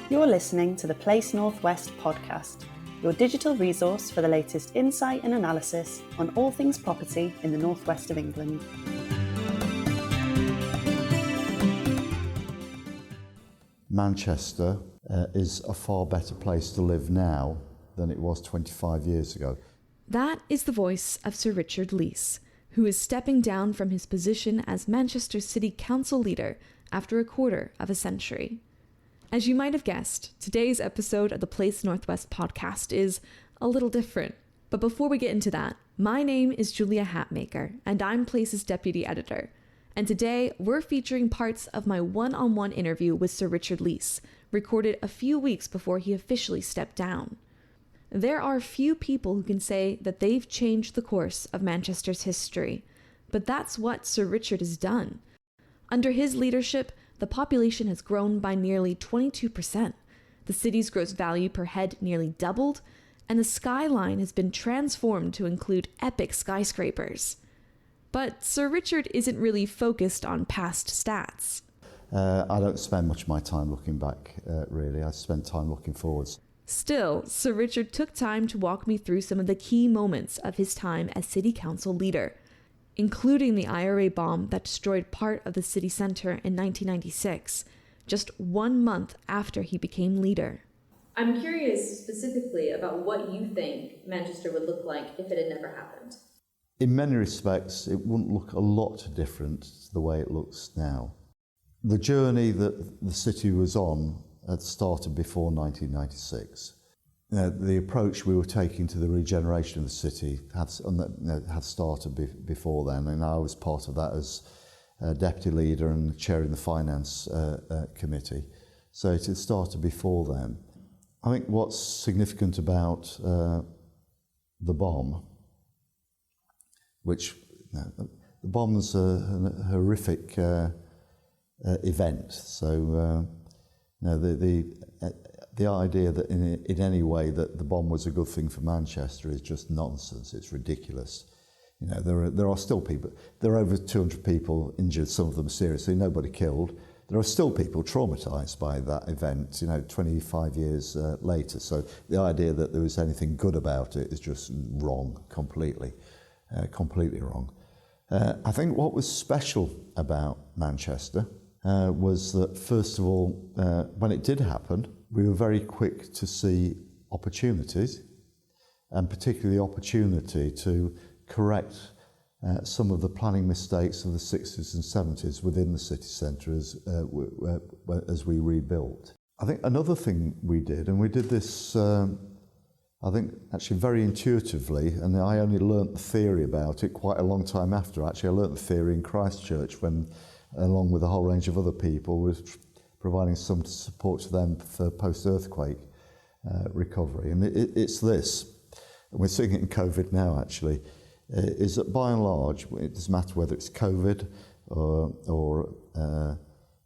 You're listening to the Place Northwest podcast, your digital resource for the latest insight and analysis on all things property in the northwest of England. Manchester is a far better place to live now than it was 25 years ago. That is the voice of Sir Richard Leese, who is stepping down from his position as Manchester City Council leader after a quarter of a century. As you might have guessed, today's episode of the Place Northwest podcast is a little different. But before we get into that, my name is Julia Hatmaker, and I'm Place's deputy editor. And today, we're featuring parts of my one-on-one interview with Sir Richard Leese, recorded a few weeks before he officially stepped down. There are few people who can say that they've changed the course of Manchester's history, but that's what Sir Richard has done. Under his leadership, the population has grown by nearly 22%. The city's gross value per head nearly doubled, and the skyline has been transformed to include epic skyscrapers. But Sir Richard isn't really focused on past stats. I don't spend much of my time looking back, really. I spend time looking forwards. Still, Sir Richard took time to walk me through some of the key moments of his time as City Council leader, including the IRA bomb that destroyed part of the city centre in 1996, just 1 month after he became leader. I'm curious specifically about what you think Manchester would look like if it had never happened. In many respects, it wouldn't look a lot different to the way it looks now. The journey that the city was on had started before 1996. The approach we were taking to the regeneration of the city had started before then, and I was part of that as deputy leader and chairing the finance committee. So it had started before then. I think what's significant about the bomb, which the bomb's a horrific event. So the idea that in any way that the bomb was a good thing for Manchester is just nonsense. It's ridiculous. You know, there are still people. There are over 200 people injured. Some of them seriously. Nobody killed. There are still people traumatised by that event. 25 years later. So the idea that there was anything good about it is just wrong. Completely wrong. I think what was special about Manchester was that, first of all, when it did happen, we were very quick to see opportunities, and particularly the opportunity to correct some of the planning mistakes of the 60s and 70s within the city centre as we rebuilt. I think another thing we did, and we did this, I think, actually very intuitively, and I only learnt the theory about it quite a long time after. Actually, I learnt the theory in Christchurch when, along with a whole range of other people, was providing some support to them for post-earthquake recovery. And it's this, and we're seeing it in COVID now actually, is that by and large, it doesn't matter whether it's COVID or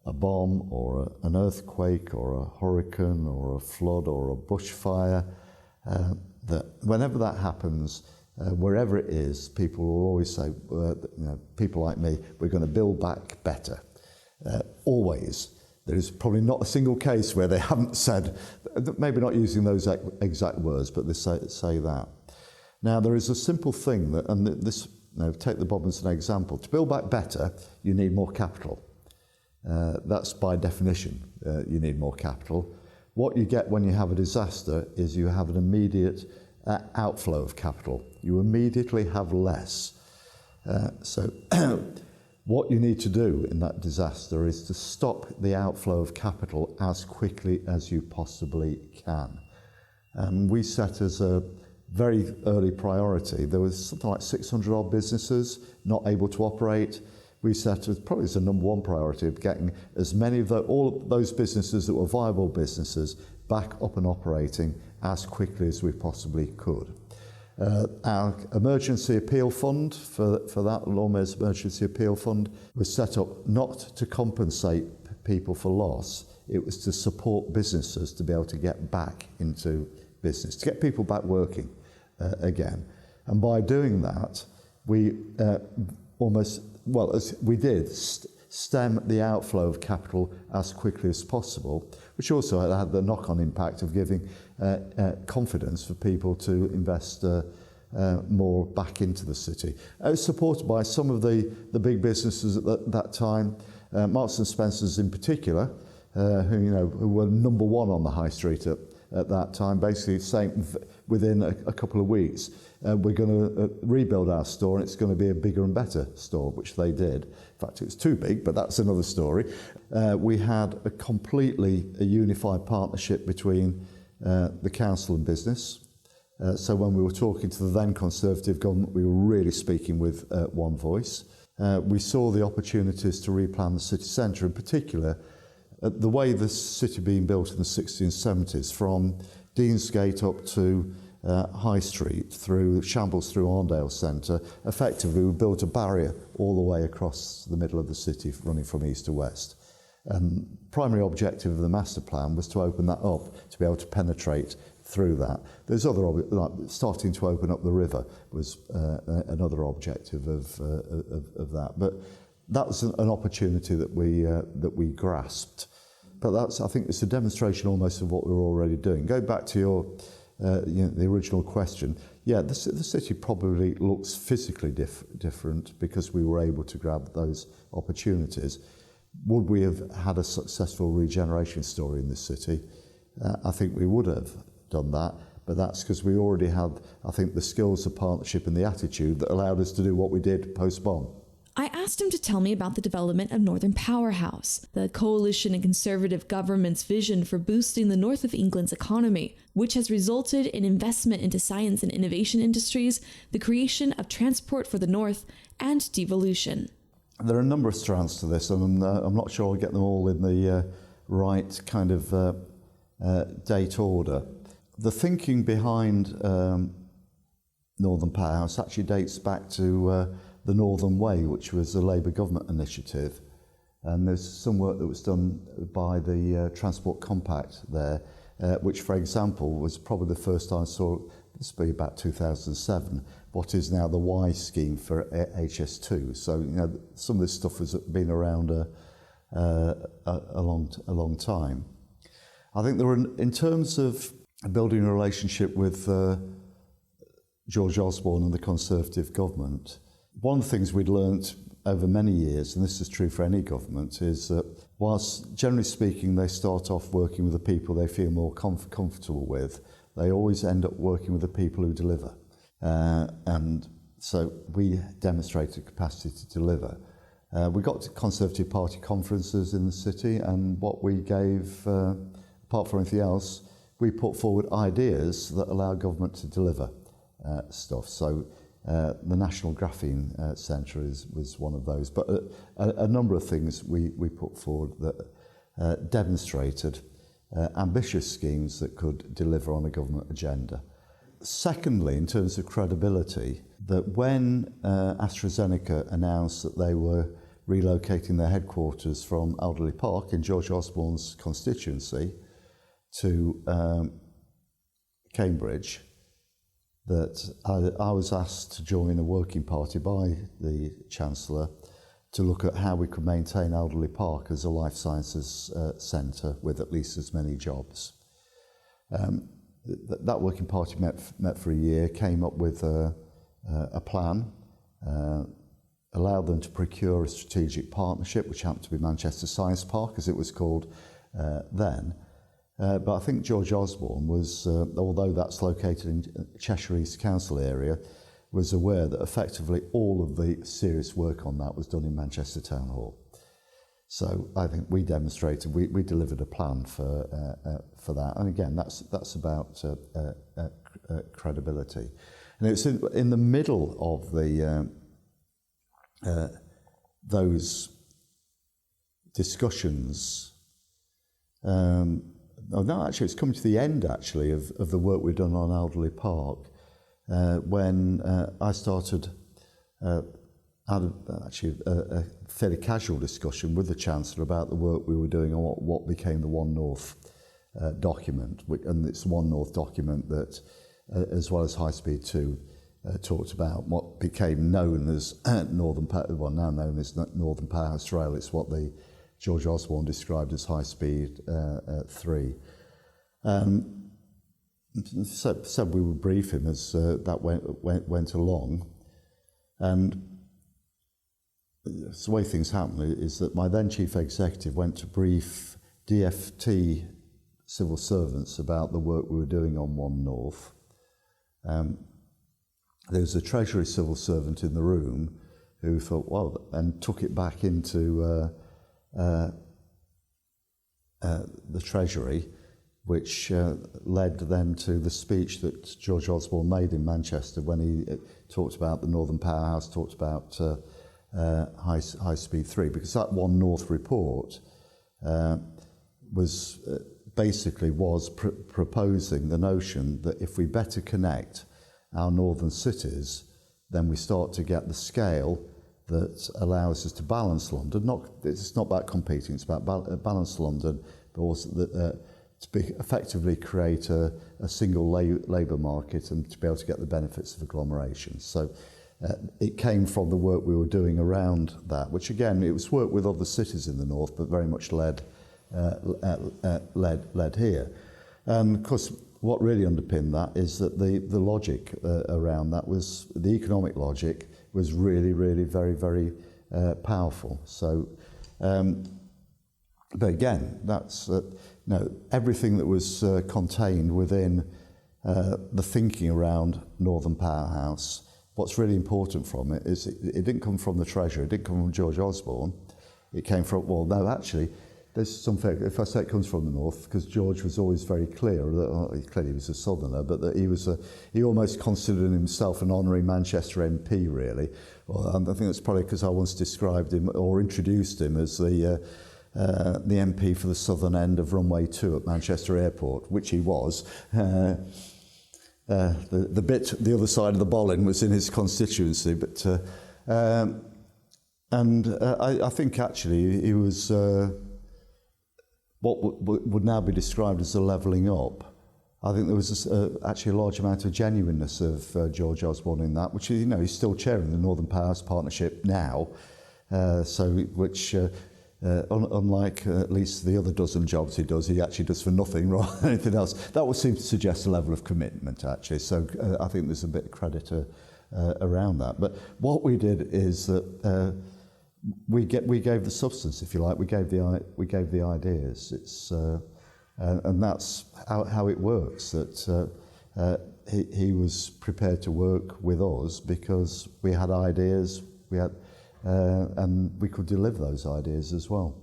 a bomb or an earthquake or a hurricane or a flood or a bushfire, that whenever that happens, wherever it is, people will always say, people like me, we're going to build back better. Always. There is probably not a single case where they haven't said, maybe not using those exact words, but they say that. Now, there is a simple thing that, and this, take the bomb as an example. To build back better, you need more capital. That's by definition, you need more capital. What you get when you have a disaster is you have an immediate outflow of capital. You immediately have less. So what you need to do in that disaster is to stop the outflow of capital as quickly as you possibly can. We set as a very early priority, there was something like 600 odd businesses not able to operate. We set as probably as the number one priority of getting as many of all of those businesses that were viable businesses back up and operating as quickly as we possibly could. Our emergency appeal fund for that, Lawmare's emergency appeal fund, was set up not to compensate people for loss. It was to support businesses to be able to get back into business, to get people back working again. And by doing that, we as we did, stem the outflow of capital as quickly as possible, which also had the knock-on impact of giving confidence for people to invest more back into the city. It was supported by some of the big businesses at that time, Marks and Spencer's in particular, who were number one on the high street at that time, basically saying within a couple of weeks, we're going to rebuild our store and it's going to be a bigger and better store, which they did. In fact, it was too big, but that's another story. We had a completely unified partnership between the council and business. So when we were talking to the then Conservative government, we were really speaking with one voice. We saw the opportunities to replan the city centre, in particular, the way the city being built in the 60s and 70s, from Deansgate up to High Street, through Shambles, through Arndale Centre. Effectively, we built a barrier all the way across the middle of the city, running from east to west. Primary objective of the master plan was to open that up, to be able to penetrate through that. There's other, like starting to open up the river was another objective of that. But that was an opportunity that we grasped. But I think it's a demonstration almost of what we're already doing. Go back to your the original question. Yeah, the city probably looks physically different because we were able to grab those opportunities. Would we have had a successful regeneration story in this city? I think we would have done that, but that's because we already had, I think, the skills, the partnership and the attitude that allowed us to do what we did post-bomb. I asked him to tell me about the development of Northern Powerhouse, the coalition and Conservative government's vision for boosting the north of England's economy, which has resulted in investment into science and innovation industries, the creation of transport for the north, and devolution. There are a number of strands to this, and I'm not sure I'll get them all in the right kind of date order. The thinking behind Northern Powerhouse actually dates back to the Northern Way, which was a Labour government initiative. And there's some work that was done by the Transport Compact there, which, for example, was probably the first time I saw, this would be about 2007, what is now the Y scheme for HS2. So, some of this stuff has been around a long time. I think there were, in terms of building a relationship with George Osborne and the Conservative government, one of the things we'd learnt over many years, and this is true for any government, is that whilst generally speaking they start off working with the people they feel more comfortable with, they always end up working with the people who deliver. And so we demonstrated capacity to deliver. We got to Conservative Party conferences in the city, and what we gave, apart from anything else, we put forward ideas that allow government to deliver stuff. So the National Graphene Centre was one of those, but a number of things we put forward that demonstrated ambitious schemes that could deliver on a government agenda. Secondly, in terms of credibility, that when AstraZeneca announced that they were relocating their headquarters from Alderley Park in George Osborne's constituency to Cambridge, that I was asked to join a working party by the Chancellor to look at how we could maintain Alderley Park as a life sciences centre with at least as many jobs. That working party met for a year, came up with a plan, allowed them to procure a strategic partnership, which happened to be Manchester Science Park, as it was called then. But I think George Osborne was, although that's located in Cheshire East Council area, was aware that effectively all of the serious work on that was done in Manchester Town Hall. So I think we demonstrated, we delivered a plan for that. And again, that's about credibility. And it's in the middle of those discussions. Actually, it's coming to the end, actually, of the work we've done on Alderley Park, when I started, had a fairly casual discussion with the Chancellor about the work we were doing on what became the One North document. And it's One North document that, as well as High Speed 2, talked about what became known as now known as Northern Powerhouse Rail. It's what the George Osborne described as High Speed 3. Said we would brief him as that went along, and the way things happened is that my then chief executive went to brief DFT civil servants about the work we were doing on One North. There was a Treasury civil servant in the room who thought, well, and took it back into the Treasury, which led then to the speech that George Osborne made in Manchester when he talked about the Northern Powerhouse, talked about High Speed 3, because that One North report was proposing the notion that if we better connect our northern cities, then we start to get the scale that allows us to balance London. It's not about competing, it's about balance London, but also to effectively create a single labour market and to be able to get the benefits of agglomeration. So it came from the work we were doing around that, which again, it was work with other cities in the north, but very much led here. And of course, what really underpinned that is that the logic around that was, the economic logic was really, really very, very powerful. So, but again, that's everything that was contained within the thinking around Northern Powerhouse. What's really important from it is it didn't come from the Treasury, it didn't come from George Osborne. It came from, well, no, actually, there's some fact, if I say it comes from the north, because George was always very clear that clearly he was a southerner, but that he almost considered himself an honorary Manchester MP, really. Well, I think that's probably because I once described him or introduced him as the MP for the southern end of runway 2 at Manchester Airport, which he was. The other side of the Bollin was in his constituency, but I think actually he was what would now be described as a levelling up. I think there was actually a large amount of genuineness of George Osborne in that, which he's still chairing the Northern Powerhouse Partnership now, unlike at least the other dozen jobs he actually does for nothing rather than anything else. That would seem to suggest a level of commitment, actually. So I think there's a bit of credit around that. But what we did is that we gave the substance, if you like. We gave the ideas. It's and that's how it works. That he was prepared to work with us because we had ideas. And we could deliver those ideas as well.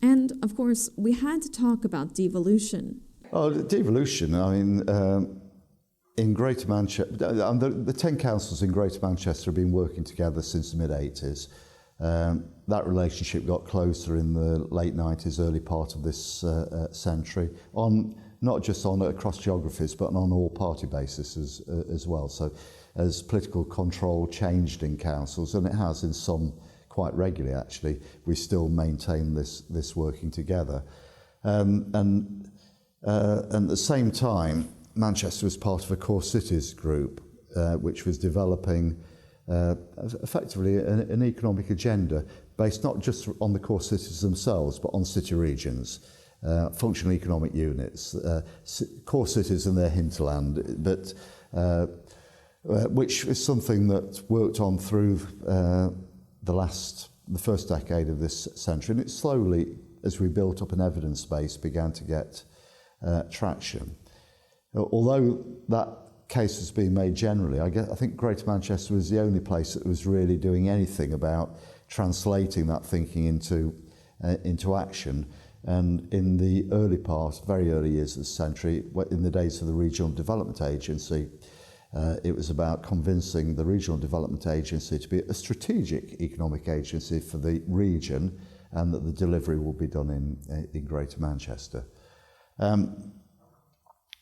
And, of course, we had to talk about devolution. Oh, devolution, I mean, in Greater Manchester, the 10 councils in Greater Manchester have been working together since the mid-80s. That relationship got closer in the late 90s, early part of this century, not just across geographies, but on all party basis as well. So as political control changed in councils, and it has in some quite regularly actually, we still maintain this working together. And at the same time, Manchester was part of a core cities group, which was developing effectively an economic agenda based not just on the core cities themselves, but on city regions, functional economic units, core cities and their hinterland, but which is something that worked on through the first decade of this century, and it slowly, as we built up an evidence base, began to get traction. Although that case was being made generally, I think Greater Manchester was the only place that was really doing anything about translating that thinking into action. And in the very early years of the century, in the days of the Regional Development Agency, it was about convincing the Regional Development Agency to be a strategic economic agency for the region, and that the delivery will be done in Greater Manchester.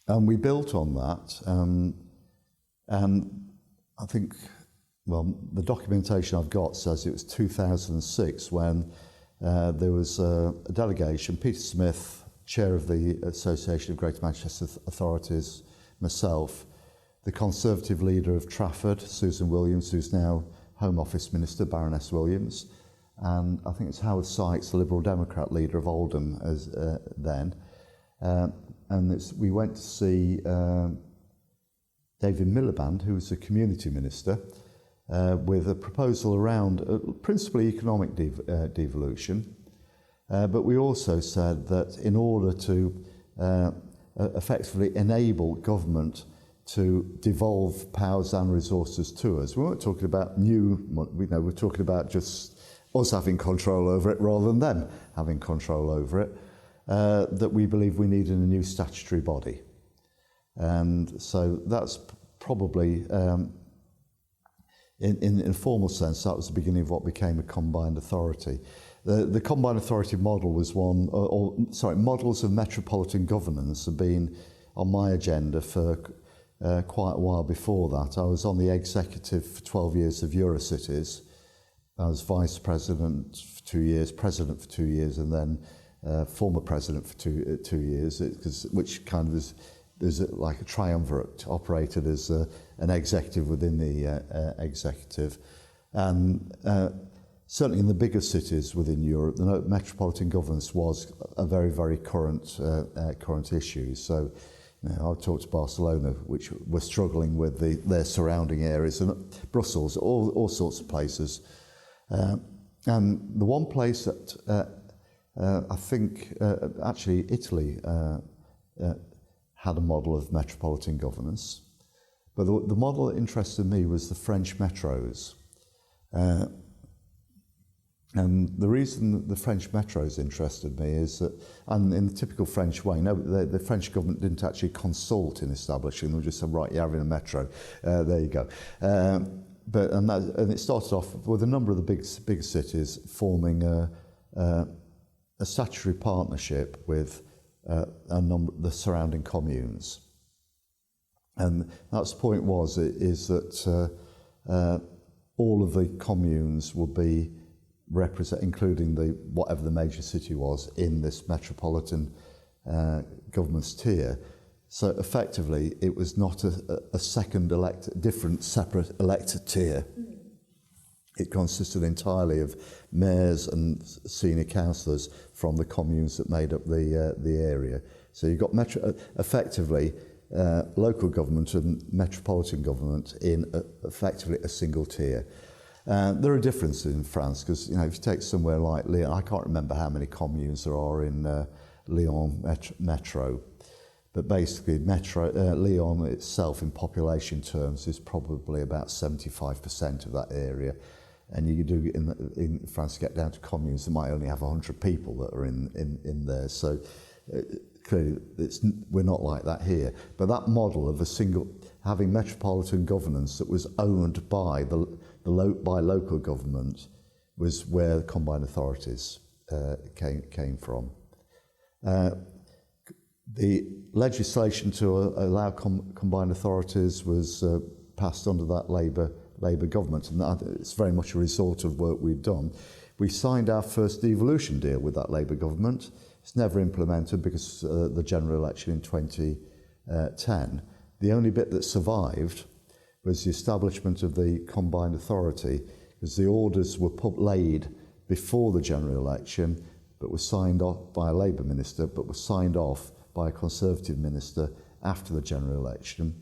And we built on that, and I think, well, the documentation I've got says it was 2006 when there was a delegation, Peter Smith, chair of the Association of Greater Manchester Authorities, myself, the Conservative leader of Trafford, Susan Williams, who's now Home Office Minister, Baroness Williams, and I think it's Howard Sykes, the Liberal Democrat leader of Oldham as then. We went to see David Miliband, who was a community minister, with a proposal around principally economic devolution. But we also said that in order to effectively enable government to devolve powers and resources to us, we weren't talking about we're talking about just us having control over it rather than them having control over it, that we believe we needed a new statutory body. And so that's probably, in a formal sense, that was the beginning of what became a combined authority. The combined authority model was models of metropolitan governance have been on my agenda for quite a while before that. I was on the executive for 12 years of Eurocities. I was vice president for 2 years, president for 2 years, and then former president for two years, which kind of is like a triumvirate, operated as an executive within the executive. And certainly in the bigger cities within Europe, the metropolitan governance was a very, very current issue. So, I talked to Barcelona, which were struggling with their surrounding areas, and Brussels, all sorts of places. And the one place that I think actually Italy had a model of metropolitan governance, but the model that interested me was the French metros. And the reason that the French metros interested me is that, and in the typical French way, the French government didn't actually consult in establishing them, just said, right, you're having a metro, there you go. And it started off with a number of the big cities forming a statutory partnership with the surrounding communes. And that's the point is that all of the communes will be including whatever the major city was in this metropolitan government's tier. So effectively, it was not a second different separate elected tier. It consisted entirely of mayors and senior councillors from the communes that made up the area. So you've got effectively local government and metropolitan government in effectively a single tier. There are differences in France because if you take somewhere like Lyon, I can't remember how many communes there are in Lyon Metro, but basically Lyon itself in population terms is probably about 75% of that area. And you do in France get down to communes that might only have 100 people that are in there. So clearly we're not like that here. But that model of having metropolitan governance that was owned by by local government was where the combined authorities came from. The legislation to allow combined authorities was passed under that Labour government, and it's very much a result of work we've done. We signed our first devolution deal with that Labour government. It's never implemented because the general election in 2010. The only bit that survived was the establishment of the combined authority, because the orders were laid before the general election, but were signed off by a Labour minister, but were signed off by a Conservative minister after the general election.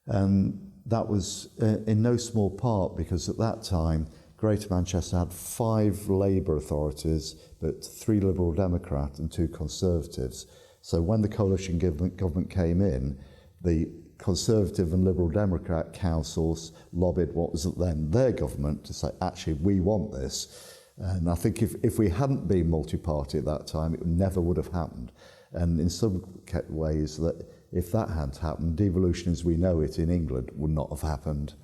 And that was in no small part because at that time, Greater Manchester had 5 Labour authorities, but 3 Liberal Democrat and 2 Conservatives. So when the coalition government came in, the Conservative and Liberal Democrat councils lobbied what was then their government to say, actually, we want this. And I think if we hadn't been multi-party at that time, it never would have happened. And in some ways, that if that hadn't happened, devolution as we know it in England would not have happened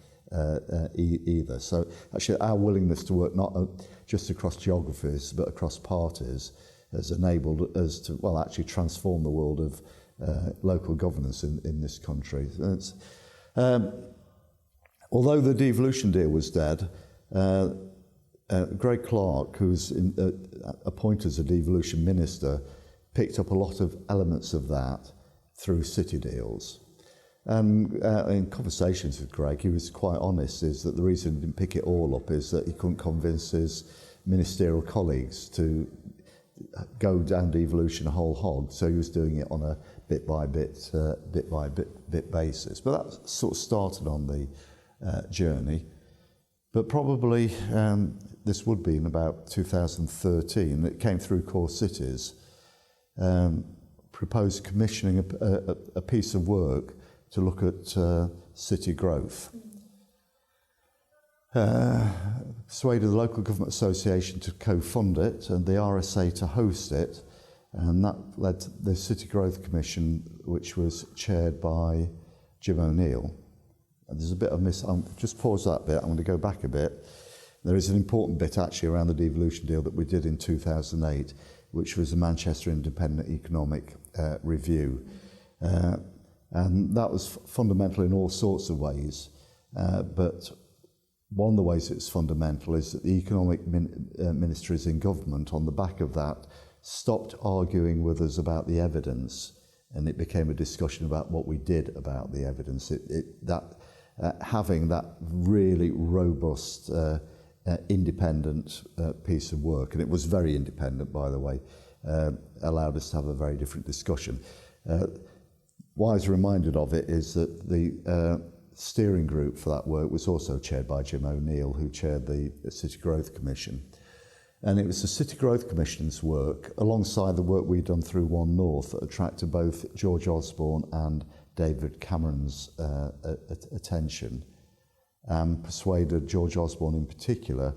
either. So actually our willingness to work not just across geographies, but across parties has enabled us to, actually transform the world of local governance in this country. Although the devolution deal was dead, Greg Clark, who's appointed as a devolution minister, picked up a lot of elements of that through city deals. And in conversations with Greg, he was quite honest, is that the reason he didn't pick it all up is that he couldn't convince his ministerial colleagues to go down devolution whole hog, so he was doing it on a bit by bit basis. But that sort of started on the journey. But probably this would be in about 2013. It came through Core Cities, proposed commissioning a piece of work to look at city growth. Persuaded the Local Government Association to co-fund it and the RSA to host it, and that led to the City Growth Commission, which was chaired by Jim O'Neill. And there's a bit of just pause that bit, I'm going to go back a bit. There is an important bit actually around the devolution deal that we did in 2008, which was the Manchester Independent Economic Review. And that was fundamental in all sorts of ways, but one of the ways it's fundamental is that the economic ministries in government, on the back of that, stopped arguing with us about the evidence, and it became a discussion about what we did about the evidence. Having that really robust, independent piece of work, and it was very independent, by the way, allowed us to have a very different discussion. Why I was reminded of it is that the steering group for that work was also chaired by Jim O'Neill, who chaired the City Growth Commission. And it was the City Growth Commission's work, alongside the work we'd done through One North, that attracted both George Osborne and David Cameron's attention, and persuaded George Osborne in particular.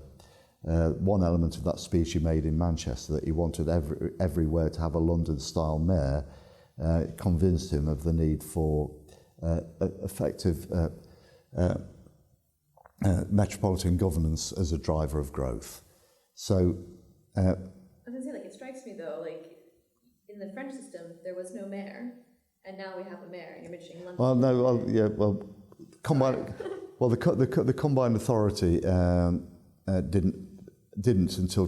One element of that speech he made in Manchester, that he wanted everywhere to have a London-style mayor, convinced him of the need for effective metropolitan governance as a driver of growth. So, I was going to say, it strikes me though, in the French system there was no mayor, and now we have a mayor, and you're mentioning London. Well, no, the combined authority didn't until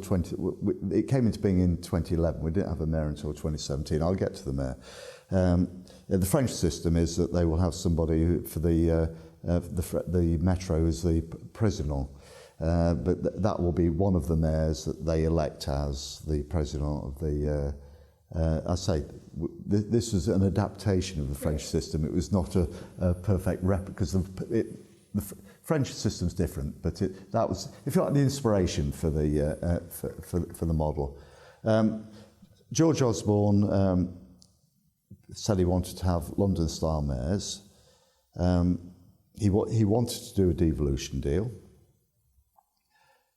it came into being in 2011. We didn't have a mayor until 2017. I'll get to the mayor. The French system is that they will have somebody who, for the metro, is the president, but that will be one of the mayors that they elect as the president of the. I say this was an adaptation of the French system. It was not a perfect replica, because the French system's different, but that was, if you like, the inspiration for the model. George Osborne said he wanted to have London-style mayors. He wanted to do a devolution deal.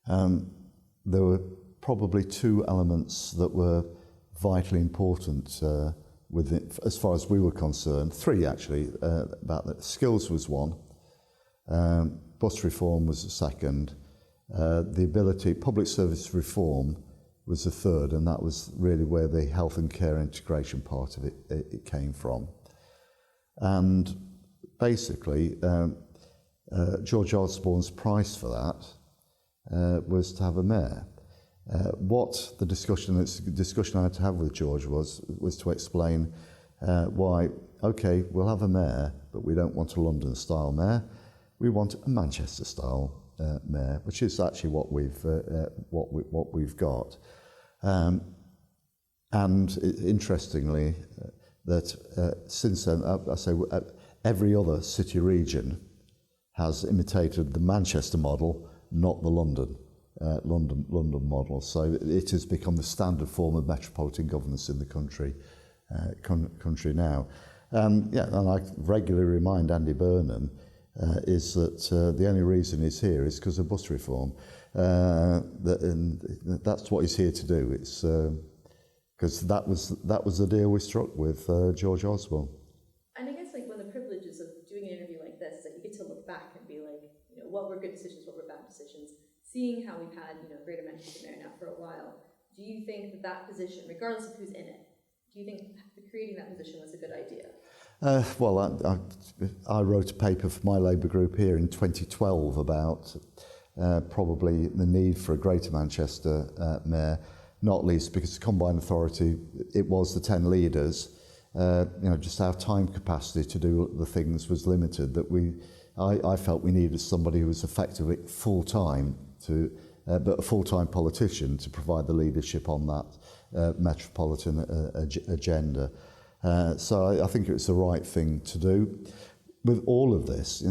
There were probably two elements that were vitally important with it, as far as we were concerned. Three, actually, about that. Skills was one. Bus reform was the second. The ability, public service reform was the third, and that was really where the health and care integration part of it came from. And basically, George Osborne's price for that was to have a mayor. What the discussion I had to have with George was to explain why, okay, we'll have a mayor, but we don't want a London-style mayor. We want a Manchester-style mayor, which is actually what we've got. And interestingly, that since then, I say every other city region has imitated the Manchester model, not the London model. So it has become the standard form of metropolitan governance in the country now. And I regularly remind Andy Burnham is that the only reason he's here is because of bus reform. That's what he's here to do. It's because that was the deal we struck with George Osborne. And I guess one of the privileges of doing an interview like this is that you get to look back and be what were good decisions, what were bad decisions. Seeing how we've had Greater Manchester Mayor now for a while, do you think that position, regardless of who's in it, do you think creating that position was a good idea? I wrote a paper for my Labour group here in 2012 about probably the need for a Greater Manchester mayor, not least because the combined authority, it was the 10 leaders, just our time capacity to do the things was limited, that I felt we needed somebody who was effectively full-time but a full-time politician to provide the leadership on that metropolitan agenda. So I think it was the right thing to do. With all of this,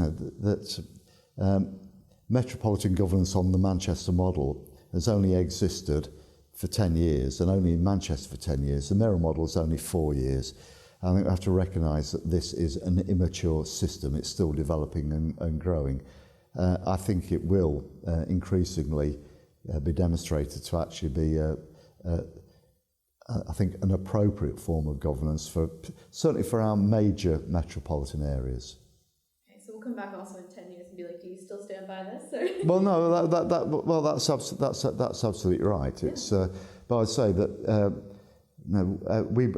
metropolitan governance on the Manchester model has only existed for 10 years, and only in Manchester for 10 years. The Mirror model is only 4 years. I think we have to recognise that this is an immature system. It's still developing and growing. I think it will increasingly be demonstrated to actually be, I think, an appropriate form of governance certainly for our major metropolitan areas. Okay, so we'll come back also in 10 years and be like, do you still stand by this? Or? Well, no, that's absolutely right. Yeah. It's, but I'd say that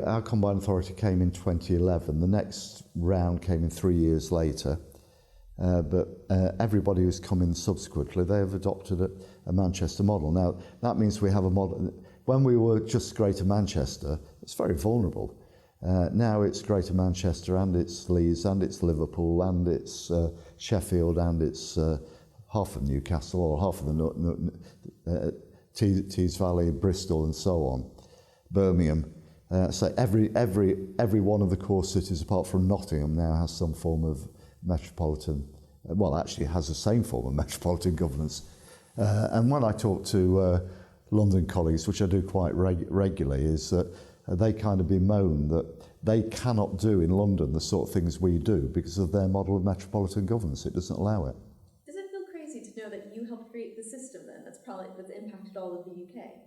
our combined authority came in 2011. The next round came in 3 years later. But everybody who's come in subsequently, they have adopted a Manchester model. Now, that means we have a model. When we were just Greater Manchester, it's very vulnerable. Now it's Greater Manchester, and it's Leeds, and it's Liverpool, and it's Sheffield, and it's half of Newcastle, or half of the Tees Valley, Bristol, and so on, Birmingham. So every one of the core cities, apart from Nottingham, now has some form of metropolitan, actually has the same form of metropolitan governance. And when I talk to London colleagues, which I do quite regularly, is that they kind of bemoan that they cannot do in London the sort of things we do because of their model of metropolitan governance. It doesn't allow it. Does it feel crazy to know that you helped create the system then that's impacted all of the UK?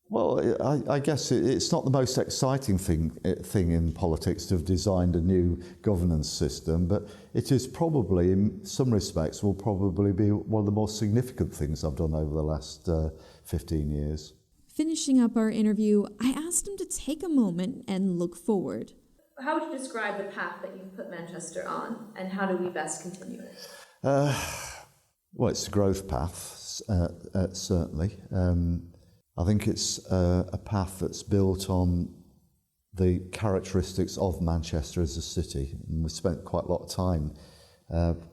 Well, I guess it's not the most exciting thing in politics to have designed a new governance system, but it is probably, in some respects, will probably be one of the most significant things I've done over the last 15 years. Finishing up our interview, I asked him to take a moment and look forward. How would you describe the path that you've put Manchester on, and how do we best continue it? Well, it's a growth path, certainly. I think it's a path that's built on the characteristics of Manchester as a city. And we spent quite a lot of time,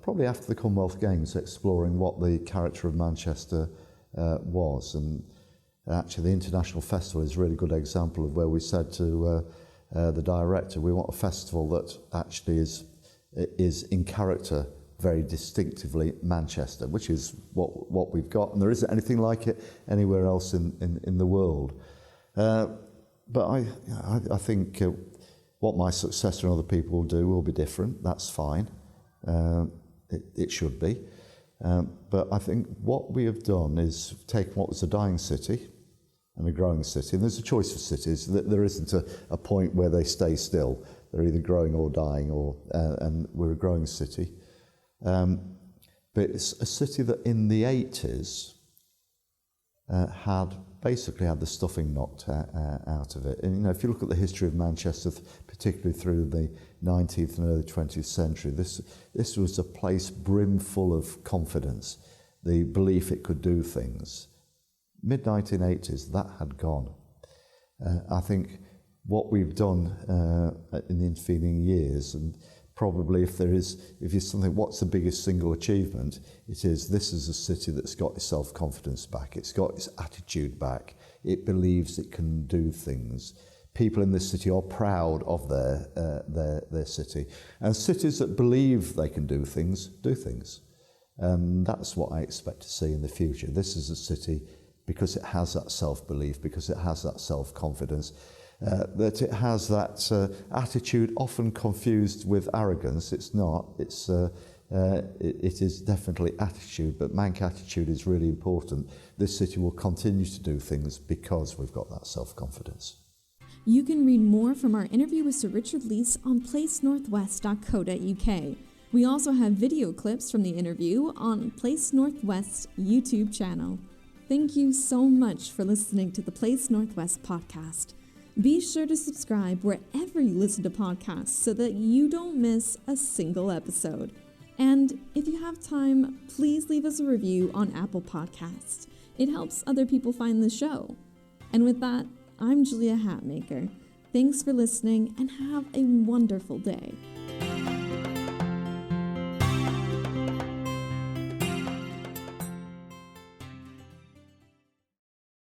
probably after the Commonwealth Games, exploring what the character of Manchester was. And actually, the International Festival is a really good example of where we said to the director, we want a festival that actually is in character very distinctively Manchester, which is what we've got, and there isn't anything like it anywhere else in the world. But I think what my successor and other people will do will be different. That's fine. It should be. But I think what we have done is taken what was a dying city and a growing city, and there's a choice for cities. There isn't a point where they stay still. They're either growing or dying, and we're a growing city. But it's a city that in the 80s had basically had the stuffing knocked out of it. And if you look at the history of Manchester, particularly through the 19th and early 20th century, this was a place brimful of confidence, the belief it could do things. Mid-1980s, that had gone. I think what we've done in the intervening years, and probably if you're something, what's the biggest single achievement? It is, this is a city that's got its self-confidence back, it's got its attitude back, it believes it can do things. People in this city are proud of their city. And cities that believe they can do things, do things. That's what I expect to see in the future. This is a city, because it has that self-belief, because it has that self-confidence, that it has that attitude often confused with arrogance. It's not. It is definitely attitude, but Manc attitude is really important. This city will continue to do things because we've got that self-confidence. You can read more from our interview with Sir Richard Leese on placenorthwest.co.uk. We also have video clips from the interview on Place Northwest's YouTube channel. Thank you so much for listening to the Place Northwest podcast. Be sure to subscribe wherever you listen to podcasts so that you don't miss a single episode. And if you have time, please leave us a review on Apple Podcasts. It helps other people find the show. And with that, I'm Julia Hatmaker. Thanks for listening and have a wonderful day.